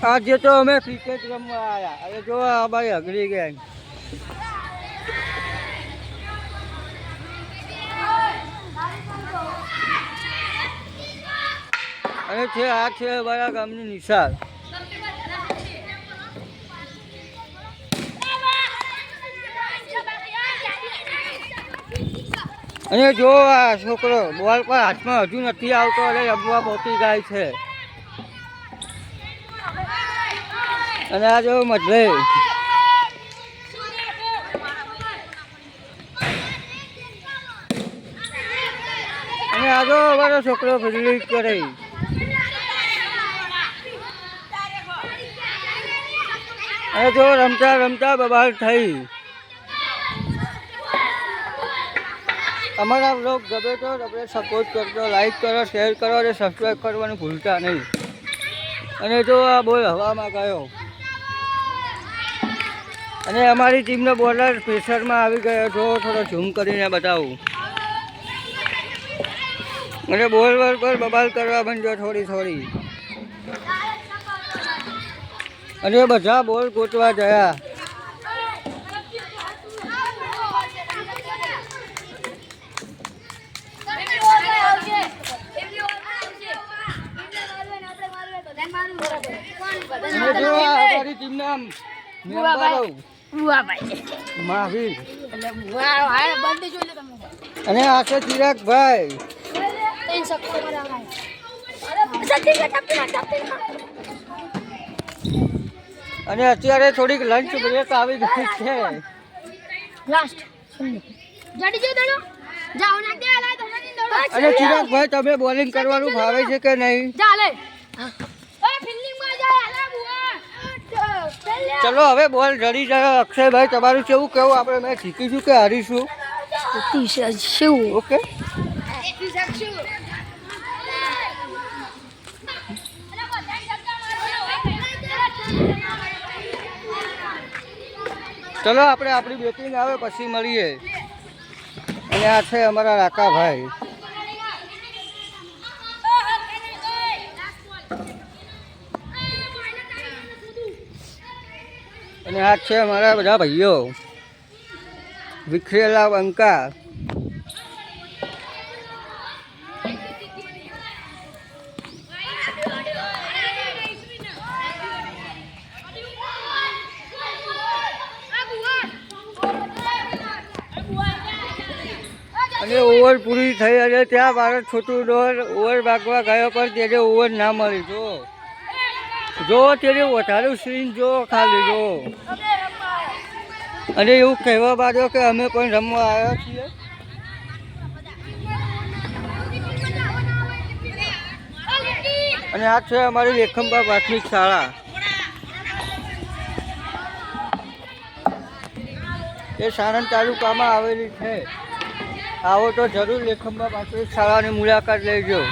આજે તો અમે ક્રિકેટ રમવા આવ્યા. હવે જો આ ભાઈ અઘરી ગયા. અને છે આ છે અમારા ગામની નિશાળ. અને જો આ છોકરો બોલ પર હાથમાં હજુ નથી આવતો એટલે રમવા પહોંચી જાય છે. અને આ જો મધલે અને આ જો અમારો છોકરો ફિલ્ડિંગ કરે. અને જો રમતા રમતા બબાલ થઈ. અમારા બ્લોગ ગમે તો તમે સપોર્ટ કરજો, લાઈક કરો, શેર કરો અને સબસ્ક્રાઈબ કરવાનું ભૂલતા નહીં. અને જો આ બોલ હવામાં ગયો અને અમારી ટીમનો બોલર પ્રેશરમાં આવી ગયો. જો થોડો ઝૂમ કરીને બતાવું. અને બોલ પર બબાલ કરવા માંડ્યો થોડી. અને બધા બોલ ગોતવા ગયા. અમારી ટીમના મહાવીર અને આ છે ચિરાગભાઈ. અને અત્યારે થોડીક લંચ બ્રેક આવી ગઈ છે. અને ચિરાગભાઈ તમે બોલિંગ કરવાનું ભાવે છે કે નહીં? ચલો હવે બોલ જડી જાય. અક્ષયભાઈ તમારું કેવું કેવું? આપણે મેચ જીતીશું કે હારીશું? ઓકે ચલો આપણે આપણી બેટિંગ આવે પછી મળીએ. અને આ છે અમારા રાકાભાઈ. અને આ છે અમારા બધા ભાઈઓ વિખરેલા બંકા. અને ઓવર પૂરી થઈ અને ત્યાં ભારત છોટું ડોર ઓવર ભાગવા ગયો પણ તેને ઓવર ના મળી. જો તેને વધારે સ્વિંગ જો ખાલી જો. અને એવું કહેવા માંડ્યો કે અમે પણ રમવા આવ્યા છીએ. અને આ છે અમારી લેખંબા પ્રાથમિક શાળા. એ સાણંદ તાલુકામાં આવેલી છે. આવો તો જરૂર લેખંબા પ્રાથમિક શાળાની મુલાકાત લેજો.